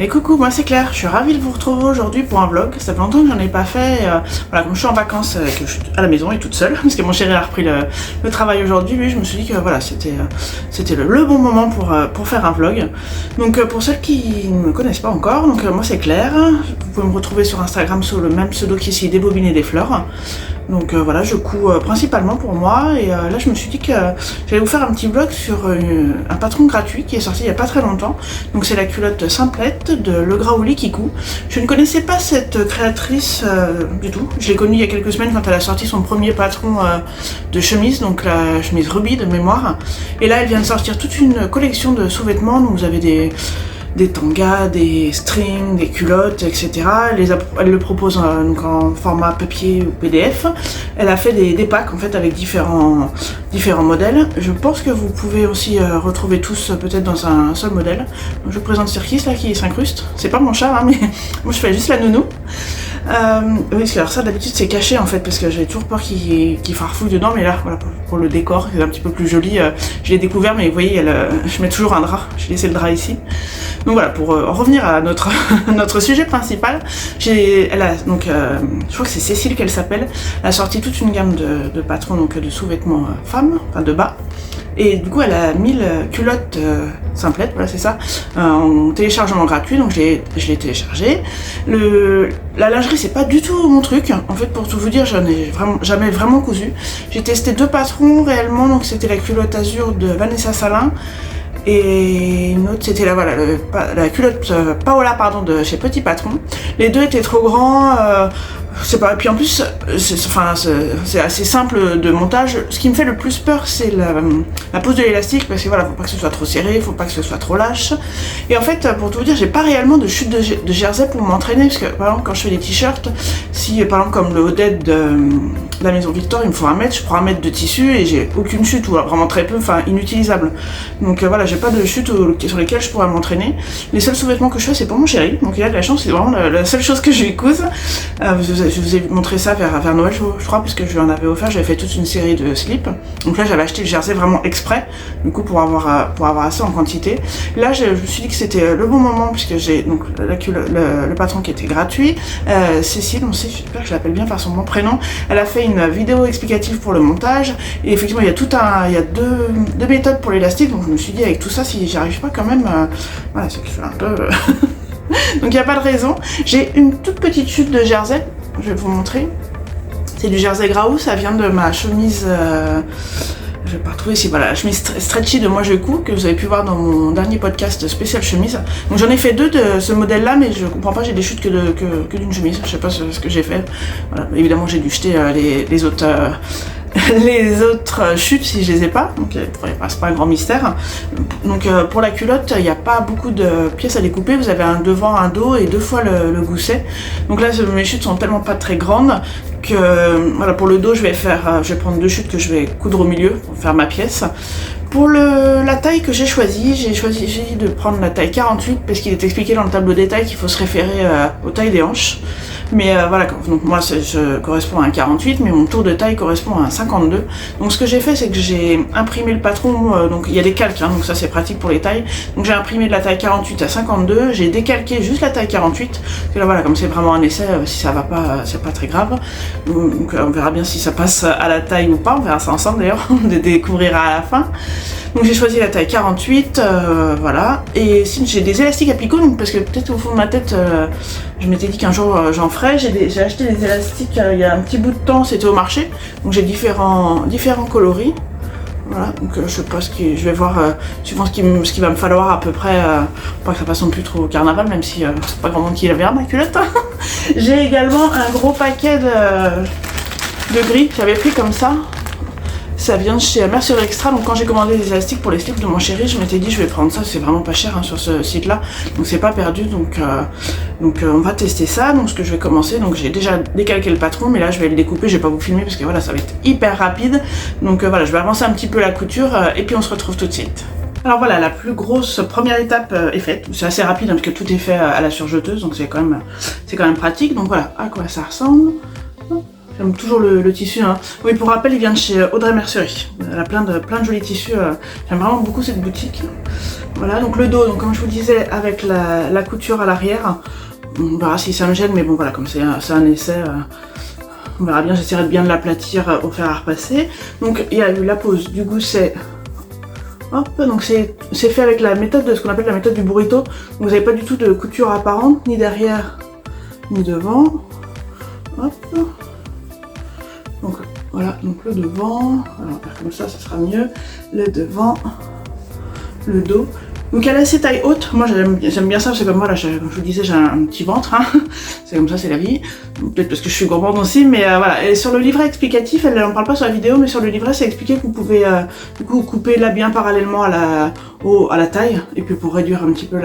Et coucou, moi c'est Claire, je suis ravie de vous retrouver aujourd'hui pour un vlog. Ça fait longtemps que j'en ai pas fait. Voilà, comme je suis en vacances, que je suis à la maison et toute seule, parce que mon chéri a repris le travail aujourd'hui, lui je me suis dit que voilà, c'était le bon moment pour faire un vlog. Donc pour celles qui ne me connaissent pas encore, donc moi c'est Claire. Vous pouvez me retrouver sur Instagram sous le même pseudo qu'ici, Débobiner des fleurs. Donc voilà, je couds principalement pour moi et là je me suis dit que j'allais vous faire un petit vlog sur un patron gratuit qui est sorti il n'y a pas très longtemps. Donc c'est la culotte Simplette de Le Graouli qui coud. Je ne connaissais pas cette créatrice du tout. Je l'ai connue il y a quelques semaines quand elle a sorti son premier patron de chemise, donc la chemise Ruby de mémoire. Et là elle vient de sortir toute une collection de sous-vêtements, donc vous avez des tangas, des strings, des culottes, etc. Elle le propose donc en format papier ou PDF. Elle a fait des packs en fait avec différents modèles. Je pense que vous pouvez aussi retrouver tous peut-être dans un seul modèle. Donc, je vous présente Cirkis là qui s'incruste. C'est pas mon chat hein, mais moi je fais juste la nounou. Oui, parce que alors ça d'habitude c'est caché en fait parce que j'avais toujours peur qu'il farfouille dedans, mais là voilà pour le décor c'est un petit peu plus joli. Je l'ai découvert, mais vous voyez je mets toujours un drap, j'ai laissé le drap ici. Donc voilà, pour revenir à notre sujet principal, je crois que c'est Cécile qu'elle s'appelle, elle a sorti toute une gamme de patrons, donc de sous-vêtements femmes, enfin de bas. Et du coup elle a mis le culotte Simplette, voilà c'est ça, en téléchargement gratuit, donc je l'ai téléchargé. La lingerie c'est pas du tout mon truc, en fait pour tout vous dire j'en ai jamais vraiment cousu. J'ai testé deux patrons réellement, donc c'était la culotte azur de Vanessa Salin, et une autre c'était la culotte Paola de chez Petit Patron. Les deux étaient trop grands, c'est pas. Puis en plus c'est assez simple de montage. Ce qui me fait le plus peur c'est la pose de l'élastique, parce que voilà, faut pas que ce soit trop serré, faut pas que ce soit trop lâche. Et en fait pour tout vous dire, j'ai pas réellement de chute de jersey pour m'entraîner, parce que par exemple quand je fais des t-shirts, si par exemple comme le Odette de la maison Victor, il me faut 1 mètre, je prends 1 mètre de tissu et j'ai aucune chute, ou vraiment très peu, enfin inutilisable. Donc voilà, j'ai pas de chute sur lesquelles je pourrais m'entraîner. Les seuls sous-vêtements que je fais c'est pour mon chéri, donc il a de la chance, c'est vraiment la seule chose que je lui couse. Je vous ai montré ça vers Noël je crois, parce que je lui en avais offert, j'avais fait toute une série de slips. Donc là j'avais acheté le jersey vraiment exprès, du coup pour avoir assez en quantité. Là je me suis dit que c'était le bon moment, puisque j'ai donc le patron qui était gratuit. Cécile, j'espère que je l'appelle bien par son bon prénom, elle a fait une vidéo explicative pour le montage, et effectivement il y a deux méthodes pour l'élastique, donc je me suis dit avec tout ça, si j'arrive pas quand même, voilà, c'est que je fais un peu... Donc il n'y a pas de raison. J'ai une toute petite chute de jersey, je vais vous montrer. C'est du jersey Graou, ça vient de ma chemise... je vais pas retrouver ici, voilà, la chemise stretchy de Moi Je Couds, que vous avez pu voir dans mon dernier podcast spécial chemise. Donc j'en ai fait deux de ce modèle là, mais je comprends pas, j'ai des chutes que d'une chemise, je sais pas ce que j'ai fait. Voilà, évidemment j'ai dû jeter les autres... les autres chutes si je les ai pas, donc c'est pas un grand mystère. Donc pour la culotte il n'y a pas beaucoup de pièces à découper, vous avez un devant, un dos et 2 fois le gousset. Donc là mes chutes sont tellement pas très grandes que voilà, pour le dos je vais prendre 2 chutes que je vais coudre au milieu pour faire ma pièce. Pour la taille que j'ai choisi de prendre la taille 48, parce qu'il est expliqué dans le tableau des tailles qu'il faut se référer aux tailles des hanches. Mais voilà, donc moi je correspond à un 48, mais mon tour de taille correspond à un 52. Donc ce que j'ai fait, c'est que j'ai imprimé le patron, donc il y a des calques, hein, donc ça c'est pratique pour les tailles. Donc j'ai imprimé de la taille 48 à 52, j'ai décalqué juste la taille 48, et là voilà, comme c'est vraiment un essai, si ça va pas, c'est pas très grave. Donc on verra bien si ça passe à la taille ou pas, on verra ça ensemble d'ailleurs, on découvrira à la fin. Donc j'ai choisi la taille 48, voilà, et sinon j'ai des élastiques à picot, donc parce que peut-être au fond de ma tête, je m'étais dit qu'un jour j'en ferais. J'ai acheté des élastiques il y a un petit bout de temps, c'était au marché, donc j'ai différents coloris. Voilà, donc je pense que je vais voir suivant ce qu'il va me falloir à peu près, pour pas que ça passe non plus trop au carnaval, même si c'est pas grand monde qui la verra ma culotte. J'ai également un gros paquet de gris, j'avais pris comme ça. Ça vient de chez Mercerie Extra, donc quand j'ai commandé des élastiques pour les slips de mon chéri, je m'étais dit je vais prendre ça, c'est vraiment pas cher hein, sur ce site là, donc c'est pas perdu, donc on va tester ça. Donc ce que je vais commencer, donc j'ai déjà décalqué le patron, mais là je vais le découper, je vais pas vous filmer parce que voilà ça va être hyper rapide, donc voilà je vais avancer un petit peu la couture et puis on se retrouve tout de suite. Alors voilà, la plus grosse première étape est faite, c'est assez rapide hein, parce que tout est fait à la surjeteuse, donc c'est quand même pratique. Donc voilà à quoi ça ressemble. J'aime toujours le tissu, hein. Oui, pour rappel, il vient de chez Audrey Mercerie. Elle a plein de jolis tissus. J'aime vraiment beaucoup cette boutique. Voilà, donc le dos, donc comme je vous disais, avec la couture à l'arrière, on verra si ça me gêne, mais bon voilà, comme c'est un essai, on verra bien, j'essaierai de bien de l'aplatir au fer à repasser. Donc il y a eu la pose du gousset, hop, donc c'est fait avec la méthode de ce qu'on appelle la méthode du burrito. Donc vous n'avez pas du tout de couture apparente, ni derrière, ni devant. Hop. Donc voilà, donc le devant, alors on va faire comme ça sera mieux, le devant, le dos. Donc elle a ses tailles hautes, moi j'aime bien ça, c'est comme moi là, comme je vous disais, j'ai un petit ventre, hein. C'est comme ça, c'est la vie, peut-être parce que je suis gourmande aussi, mais voilà. Et sur le livret explicatif, elle n'en parle pas sur la vidéo, mais sur le livret c'est expliqué que vous pouvez du coup couper là bien parallèlement à la taille, et puis pour réduire un petit peu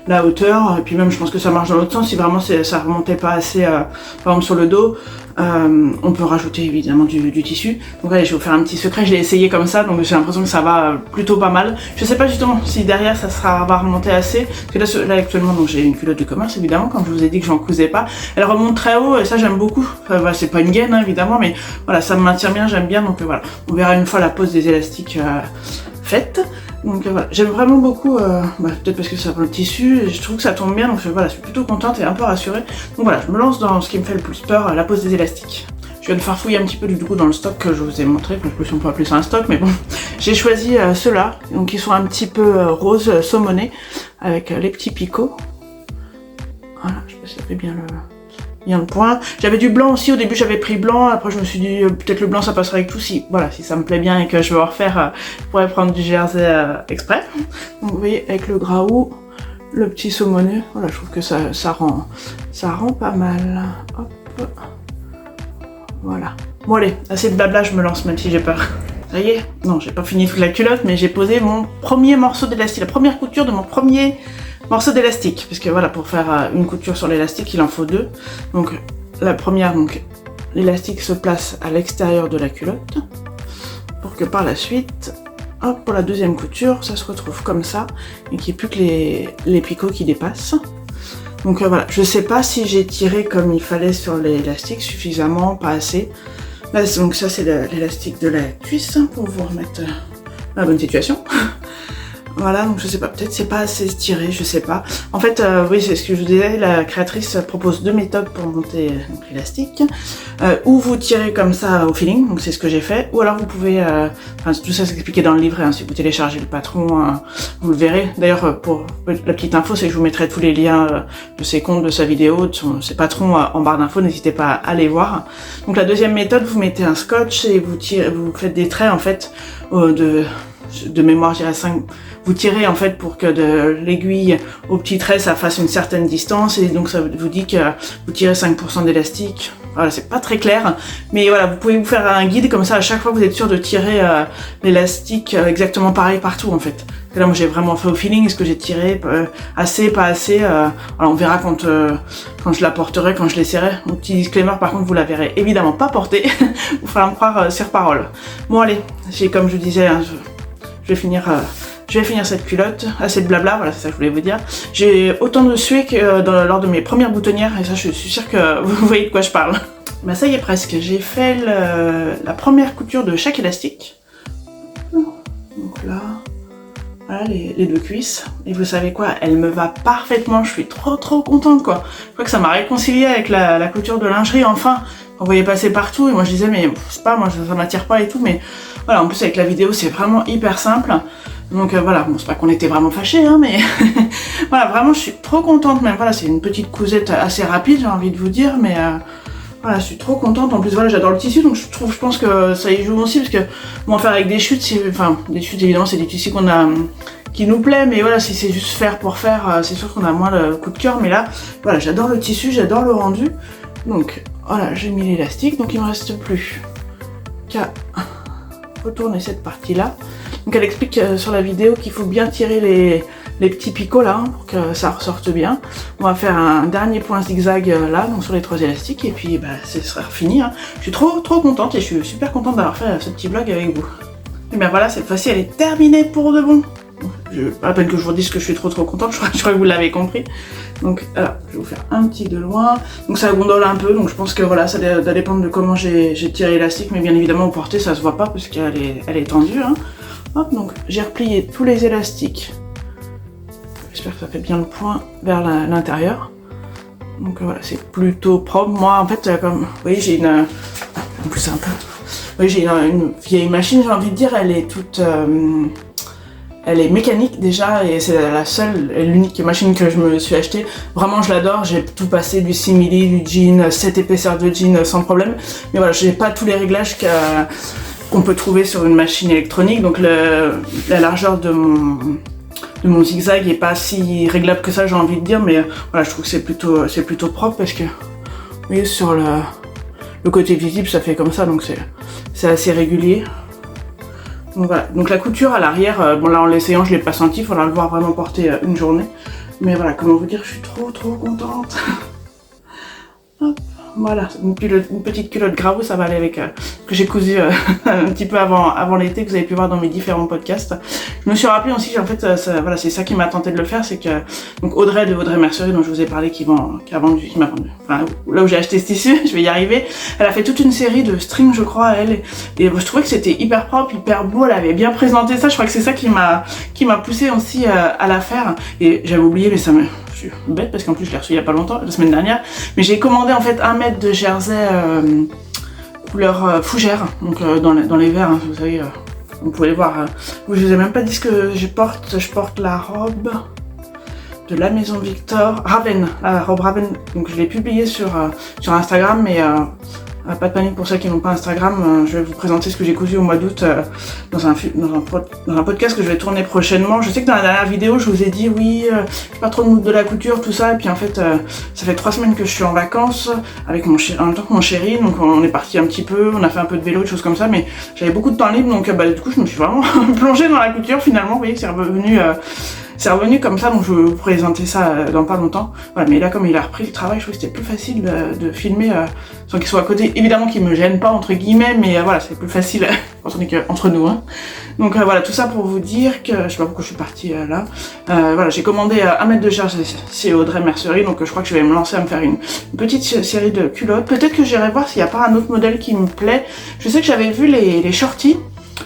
la hauteur, et puis même je pense que ça marche dans l'autre sens, si vraiment ça remontait pas assez, par exemple sur le dos, on peut rajouter évidemment du tissu. Donc allez, je vais vous faire un petit secret, je l'ai essayé comme ça, donc j'ai l'impression que ça va plutôt pas mal. Je sais pas justement si derrière ça va remonter assez, parce que là actuellement donc j'ai une culotte de commerce évidemment, comme je vous ai dit que j'en cousais pas. Elle remonte très haut et ça j'aime beaucoup. Enfin, voilà, c'est pas une gaine hein, évidemment, mais voilà, ça me maintient bien, j'aime bien, donc voilà. On verra une fois la pose des élastiques faite. Donc voilà, j'aime vraiment beaucoup, peut-être parce que ça prend le tissu, et je trouve que ça tombe bien, donc voilà, je suis plutôt contente et un peu rassurée. Donc voilà, je me lance dans ce qui me fait le plus peur, la pose des élastiques. Je viens de farfouiller un petit peu du coup dans le stock que je vous ai montré, enfin, je sais pas si on peut appeler ça un stock, mais bon, j'ai choisi ceux-là, donc ils sont un petit peu rose saumonné, avec les petits picots. Voilà, je sais pas si ça fait bien le point. J'avais du blanc aussi, au début j'avais pris blanc, après je me suis dit peut-être le blanc ça passerait avec tout, si ça me plaît bien et que je veux en refaire, je pourrais prendre du jersey exprès. Donc vous voyez avec le graou, le petit saumonné, voilà, je trouve que ça rend pas mal. Hop. Voilà. Bon allez, assez de blabla, je me lance même si j'ai peur. Ça y est, non j'ai pas fini toute la culotte, mais j'ai posé mon premier morceau d'élastique, la première couture de mon premier morceau d'élastique, parce que voilà, pour faire une couture sur l'élastique, il en faut deux. Donc la première, donc l'élastique se place à l'extérieur de la culotte, pour que par la suite, hop, pour la deuxième couture, ça se retrouve comme ça, et qu'il n'y ait plus que les picots qui dépassent. Donc voilà, je sais pas si j'ai tiré comme il fallait sur l'élastique, suffisamment, pas assez. Là, donc ça c'est l'élastique de la cuisse, pour vous remettre dans la bonne situation. Voilà, donc je sais pas, peut-être c'est pas assez tiré, je sais pas. En fait, oui, c'est ce que je vous disais, la créatrice propose deux méthodes pour monter l'élastique. Ou vous tirez comme ça au feeling, donc c'est ce que j'ai fait, ou alors vous pouvez, enfin tout ça c'est expliqué dans le livret, hein, si vous téléchargez le patron, vous le verrez. D'ailleurs, pour la petite info, c'est que je vous mettrai tous les liens de ses comptes, de sa vidéo, de ses patrons en barre d'infos, n'hésitez pas à aller voir. Donc la deuxième méthode, vous mettez un scotch et vous faites des traits en fait de mémoire, je dirais 5. Vous tirez en fait pour que de l'aiguille au petit trait ça fasse une certaine distance, et donc ça vous dit que vous tirez 5% d'élastique. Voilà, c'est pas très clair, mais voilà, vous pouvez vous faire un guide comme ça, à chaque fois vous êtes sûr de tirer l'élastique exactement pareil partout en fait. Et là moi j'ai vraiment fait au feeling, est-ce que j'ai tiré assez, pas assez, alors on verra quand je la porterai, quand je l'essaierai. Mon petit disclaimer par contre, vous la verrez évidemment pas portée, vous ferez me croire sur parole. Bon allez, comme je vous disais, hein, je vais finir cette culotte, assez de blabla, voilà c'est ça que je voulais vous dire. J'ai autant de suer que lors de mes premières boutonnières, et ça je suis sûre que vous voyez de quoi je parle. Bah ça y est presque, j'ai fait la première couture de chaque élastique. Donc là, voilà les deux cuisses. Et vous savez quoi, elle me va parfaitement, je suis trop contente quoi. Je crois que ça m'a réconcilié avec la couture de lingerie, enfin. On voyait passer partout et moi je disais mais c'est pas, moi ça m'attire pas et tout, mais voilà, en plus avec la vidéo c'est vraiment hyper simple. Donc voilà, bon c'est pas qu'on était vraiment fâchés hein, mais voilà, vraiment je suis trop contente même. Voilà, c'est une petite cousette assez rapide, j'ai envie de vous dire, mais voilà, je suis trop contente. En plus voilà, j'adore le tissu, donc je pense que ça y joue aussi, parce que bon, faire avec des chutes, enfin des chutes évidemment c'est des tissus qu'on a qui nous plaît, mais voilà, si c'est juste faire pour faire, c'est sûr qu'on a moins le coup de cœur, mais là voilà, j'adore le tissu, j'adore le rendu. Donc voilà, j'ai mis l'élastique, donc il me reste plus qu'à retourner cette partie-là. Donc elle explique sur la vidéo qu'il faut bien tirer les petits picots là, hein, pour que ça ressorte bien. On va faire un dernier point zigzag là, donc sur les trois élastiques, et puis bah, ce sera fini. Hein. Je suis trop contente, et je suis super contente d'avoir fait ce petit vlog avec vous. Et bien voilà, cette fois-ci elle est terminée pour de bon. Pas la peine que je vous dise que je suis trop contente, je crois que vous l'avez compris. Donc alors, je vais vous faire un petit de loin. Donc ça gondole un peu, donc je pense que voilà, ça va dépendre de comment j'ai tiré l'élastique, mais bien évidemment au porté ça se voit pas parce qu'elle est tendue. Hein. Hop, donc j'ai replié tous les élastiques j'espère que ça fait bien le point vers l'intérieur. Donc voilà, c'est plutôt propre. Moi en fait, comme vous voyez, j'ai une... en plus c'est un peu... Oui, j'ai une vieille machine, j'ai envie de dire, elle est toute... elle est mécanique déjà, et c'est la seule et l'unique machine que je me suis achetée. Vraiment, je l'adore, j'ai tout passé, du simili, du jean, 7 épaisseurs de jean sans problème. Mais voilà, j'ai pas tous les réglages qu'on peut trouver sur une machine électronique, donc la largeur de mon zigzag est pas si réglable que ça, j'ai envie de dire, mais voilà, je trouve que c'est plutôt propre parce que, vous voyez, sur le côté visible, ça fait comme ça, donc c'est assez régulier. Donc voilà, donc la couture à l'arrière, bon là en l'essayant je l'ai pas senti, il faudra le voir vraiment porter une journée. Mais voilà, comment vous dire, je suis trop contente. Hop, voilà, une petite culotte Gravo, ça va aller avec ce que j'ai cousu un petit peu avant l'été, que vous avez pu voir dans mes différents podcasts. Je me suis rappelé aussi, en fait, voilà, c'est ça qui m'a tenté de le faire, c'est que donc Audrey de Audrey Mercerie, dont je vous ai parlé, qui m'a vendu, enfin là où j'ai acheté ce tissu, je vais y arriver. Elle a fait toute une série de strings, je crois, elle, et je trouvais que c'était hyper propre, hyper beau. Elle avait bien présenté ça. Je crois que c'est ça qui m'a poussé aussi à la faire. Et j'avais oublié, mais je suis bête parce qu'en plus je l'ai reçu il y a pas longtemps, la semaine dernière. Mais j'ai commandé en fait 1 mètre de jersey couleur fougère, donc dans les verts, hein, vous savez. Vous pouvez les voir. Je vous ai même pas dit ce que je porte. Je porte la robe de la Maison Victor, Raven, la robe Raven. Donc je l'ai publiée sur Instagram, mais pas de panique pour ceux qui n'ont pas Instagram. Je vais vous présenter ce que j'ai cousu au mois d'août dans un podcast que je vais tourner prochainement. Je sais que dans la dernière vidéo, je vous ai dit oui, j'ai pas trop de mood de la couture, tout ça. Et puis en fait, ça fait 3 semaines que je suis en vacances avec en même temps que mon chéri. Donc on est parti un petit peu, on a fait un peu de vélo, des choses comme ça. Mais j'avais beaucoup de temps libre, donc du coup, je me suis vraiment plongée dans la couture finalement. Vous voyez que c'est revenu comme ça, donc je vais vous présenter ça dans pas longtemps. Voilà, mais là, comme il a repris le travail, je trouve que c'était plus facile de filmer sans qu'il soit à côté. Évidemment qu'il me gêne pas, entre guillemets, mais voilà, c'est plus facile quand on est qu'entre nous. Hein. Donc voilà, tout ça pour vous dire que, je sais pas pourquoi je suis partie là. Voilà, j'ai commandé 1 mètre de jersey chez Audrey Mercerie, donc je crois que je vais me lancer à me faire une petite série de culottes. Peut-être que j'irai voir s'il n'y a pas un autre modèle qui me plaît. Je sais que j'avais vu les shorties.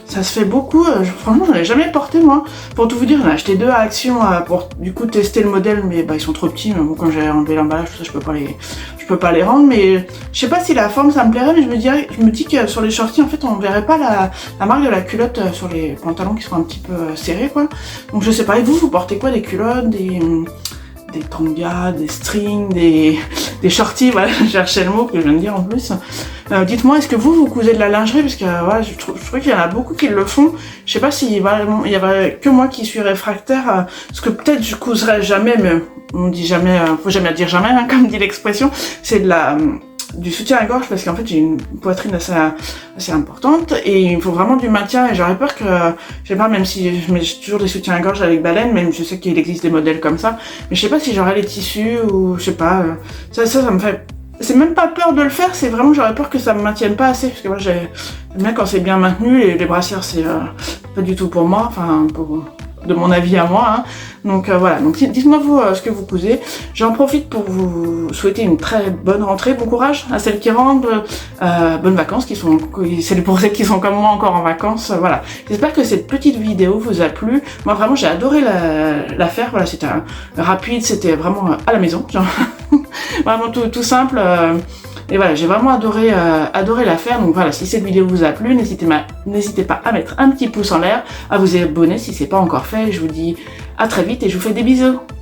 Ça se fait beaucoup, franchement j'en ai jamais porté moi. Pour tout vous dire, j'en ai acheté 2 à Action pour du coup tester le modèle, mais ils sont trop petits, mais bon, quand j'ai enlevé l'emballage, tout ça, je peux pas les rendre, mais je sais pas si la forme ça me plairait, mais je me dis que sur les shorties en fait on verrait pas la marque de la culotte sur les pantalons qui sont un petit peu serrés quoi. Donc je sais pas, et vous portez quoi, des culottes, des tangas, des strings, des shorties, voilà, je cherchais le mot que je viens de dire en plus. Dites-moi, est-ce que vous cousez de la lingerie, parce que voilà, je trouve qu'il y en a beaucoup qui le font. Je sais pas s'il y avait que moi qui suis réfractaire, parce que peut-être je couserai jamais, mais on dit jamais, faut jamais dire jamais, hein, comme dit l'expression. C'est du soutien à gorge, parce qu'en fait j'ai une poitrine assez importante et il faut vraiment du maintien, et j'aurais peur que, je sais pas, même si je mets toujours des soutiens à gorge avec baleine, même je sais qu'il existe des modèles comme ça, mais je sais pas si j'aurais les tissus ou je sais pas, ça me fait, c'est même pas peur de le faire, c'est vraiment j'aurais peur que ça me maintienne pas assez, parce que moi j'aime bien quand c'est bien maintenu, les brassières c'est pas du tout pour moi, enfin de mon avis à moi, hein. Donc voilà, donc dites-moi vous ce que vous cousez. J'en profite pour vous souhaiter une très bonne rentrée, bon courage à celles qui rentrent, bonnes vacances, c'est pour celles qui sont comme moi encore en vacances, voilà. J'espère que cette petite vidéo vous a plu. Moi vraiment j'ai adoré la faire, voilà, c'était rapide, c'était vraiment à la maison, genre vraiment tout simple. Et voilà, j'ai vraiment adoré la faire. Donc voilà, si cette vidéo vous a plu, n'hésitez pas à mettre un petit pouce en l'air, à vous abonner si c'est pas encore fait. Je vous dis à très vite et je vous fais des bisous.